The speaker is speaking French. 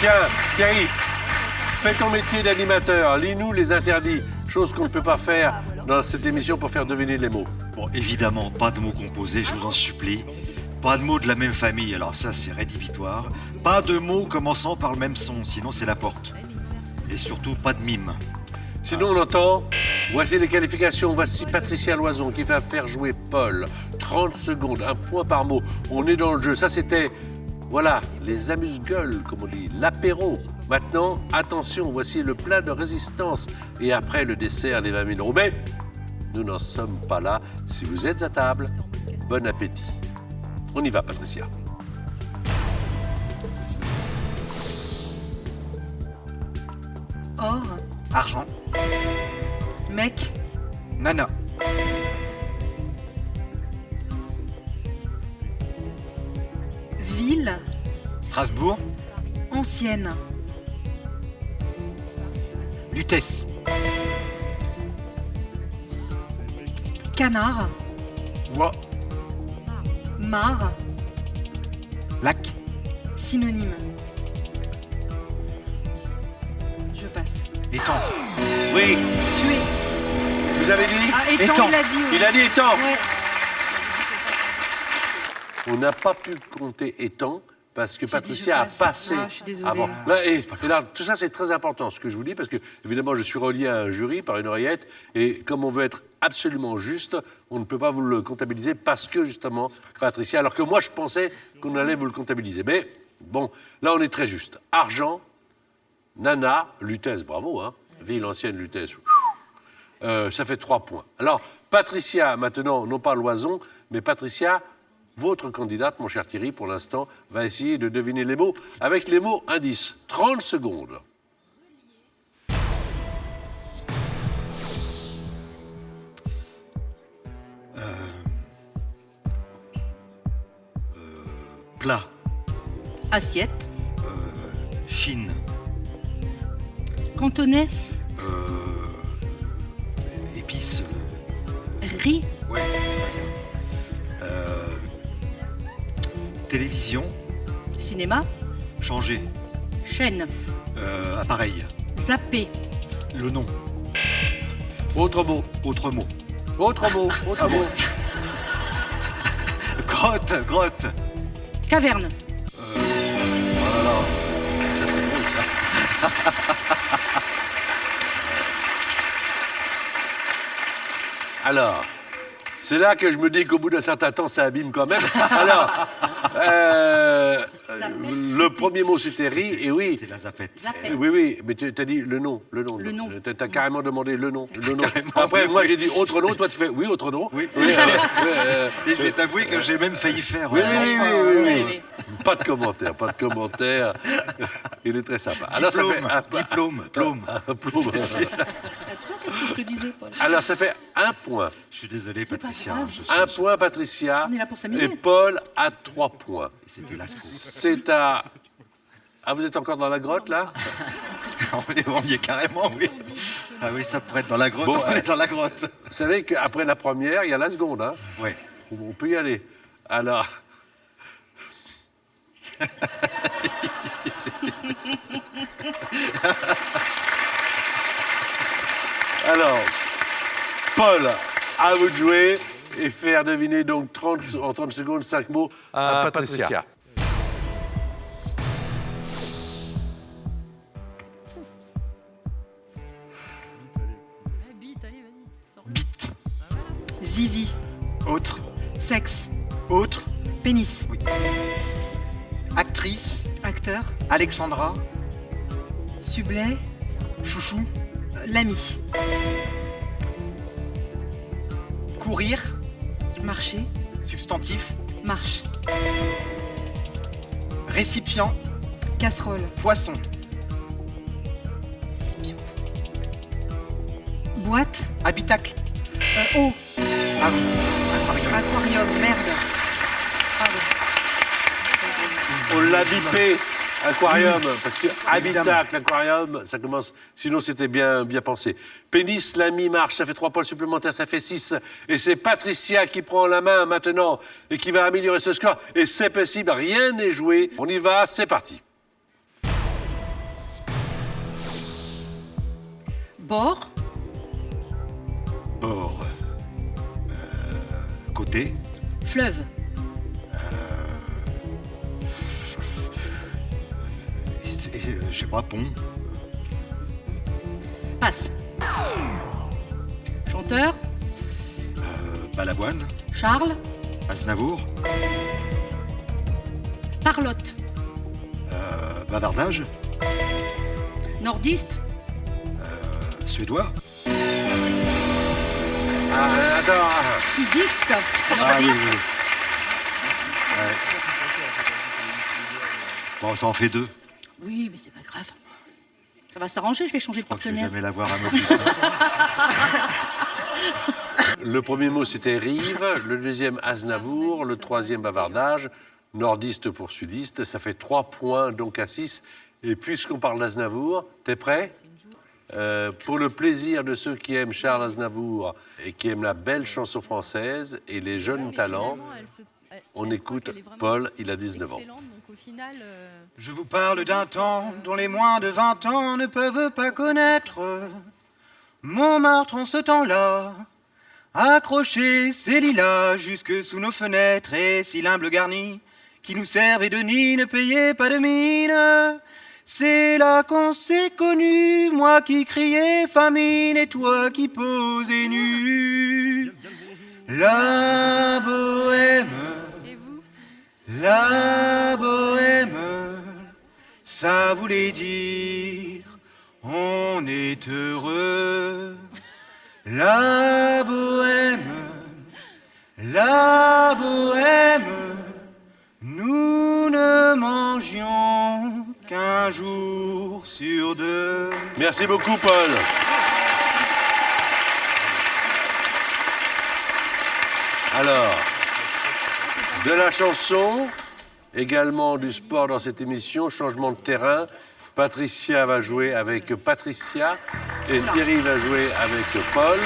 Tiens, Thierry, fais ton métier d'animateur. Lis-nous les interdits. Chose qu'on ne peut pas faire dans cette émission pour faire deviner les mots. Bon, évidemment, pas de mots composés, je vous en supplie. Pas de mots de la même famille, alors ça, c'est rédhibitoire. Pas de mots commençant par le même son, sinon c'est la porte. Et surtout, pas de mime. Sinon, on entend. Voici les qualifications. Voici Patricia Loison qui va faire jouer Paul. 30 secondes, un point par mot. On est dans le jeu. Ça, c'était, voilà, les amuse-gueules, comme on dit, l'apéro. Maintenant, attention, voici le plat de résistance. Et après, le dessert, les 20 000 €. Mais nous n'en sommes pas là. Si vous êtes à table, bon appétit. On y va, Patricia. Or, Argent. mec, Nana. ville, Strasbourg. ancienne, Lutèce. canard, Bois. mare, Lac. synonyme. Je passe. Étang. Oui, Tuer. vous avez dit Ah, étang, Étang. il a dit. Ouais. Il a dit étang. Ouais. On n'a pas pu compter étang parce que J'ai dit Patricia a je passe. passé Ah, je suis désolée. avant. Là, et là, tout ça, c'est très important ce que je vous dis parce que, évidemment, je suis relié à un jury par une oreillette et comme on veut être absolument juste, on ne peut pas vous le comptabiliser parce que, justement, Patricia, alors que moi, je pensais qu'on allait vous le comptabiliser. Mais bon, là, on est très juste. Argent, Nana, Lutèce, bravo, hein, ville ancienne, Lutèce. Ça fait 3 points. Alors, Patricia, maintenant, non pas Loison, mais Patricia, votre candidate, mon cher Thierry, pour l'instant, va essayer de deviner les mots avec les mots indices. 30 secondes. Plat, Assiette, Chine, cantonais, épices, riz, ouais. Télévision, cinéma, changer, chaîne, appareil, zappé, le nom, Autre mot. autre mot. Autre mot. Autre mot. Grotte, grotte. caverne, Oh là là, ça c'est drôle ça. Alors, c'est là que je me dis qu'au bout d'un certain temps, ça abîme quand même. Alors, le premier mot, c'était riz, et oui. C'est la zapette. Zapette. Oui, oui, mais tu as dit le nom. Le nom. Le nom. Tu as carrément demandé le nom. Le nom. Carrément, Après, oui, moi, oui. j'ai dit autre nom. Toi, tu fais oui, autre nom. Oui. Oui, Et je vais t'avouer que j'ai même failli faire. oui, oui, oui. Pas de commentaire, pas de commentaire. Il est très sympa. Alors, ça fait Diplôme, plôme. un plomb. Tu vois, qu'est-ce que je te disais, Paul? Alors, ça fait 1 point. Je suis désolé, Patricia. grave. Je suis- 1 point, Patricia. On est là pour s'amuser. Et Paul a 3 points. C'était la scoop. C'est à... Ah, vous êtes encore dans la grotte, là? On y est carrément, oui. Ah oui, ça pourrait être dans la grotte. Bon, on est dans la grotte. Vous savez qu'après la première, il y a la seconde, hein? Ouais. On peut y aller. Alors... Alors, Paul, à vous de jouer et faire deviner donc en 30 secondes 5 mots à Patricia. Bite. Zizi, Autre. sexe, Autre. pénis, Actrice. acteur, Alexandra. sublet, Chouchou. l'ami, Courir. marcher, Substantif. marche, Récipient. casserole, Poisson. boîte, Habitacle. eau, Ah oui. Aquarium. aquarium, merde. Pardon. On l'a bipé, aquarium, parce que habitacle, aquarium, ça commence... Sinon, c'était bien pensé. Pénis, l'ami, marche, ça fait 3 points supplémentaires, ça fait 6. Et c'est Patricia qui prend la main maintenant et qui va améliorer ce score. Et c'est possible, rien n'est joué. On y va, c'est parti. Bord. Bord. Côté. Fleuve. Je sais pas, pont. Passe. Chanteur. Balavoine. Charles. Aznavour. Parlotte. Bavardage. Nordiste. Suédois. Attends. Sudiste. Ah oui, oui. Ouais. Bon, ça en fait 2. Oui, mais c'est pas grave. Ça va s'arranger, je vais changer de Je vais partenaire. jamais l'avoir un mot plus simple. Le premier mot, c'était rive. Le deuxième, Aznavour. Le troisième, bavardage. Nordiste pour sudiste. Ça fait 3 points, donc à 6. Et puisqu'on parle d'Aznavour, t'es prêt ? Pour le plaisir de ceux qui aiment Charles Aznavour et qui aiment la belle chanson française et les jeunes talents, on écoute Paul, il a 19 ans. Je vous parle d'un temps dont les moins de 20 ans ne peuvent pas connaître. Montmartre en ce temps-là, accroché ses lilas jusque sous nos fenêtres et si l'humble garni qui nous servait de nid ne payait pas de mine. C'est là qu'on s'est connus, moi qui criais famine et toi qui posais nu. La bohème, la bohème, ça voulait dire on est heureux. La bohème, nous ne mangions qu'un jour sur 2. Merci beaucoup, Paul. Alors, de la chanson, également du sport dans cette émission, changement de terrain. Patricia va jouer avec Patricia et Thierry va jouer avec Paul.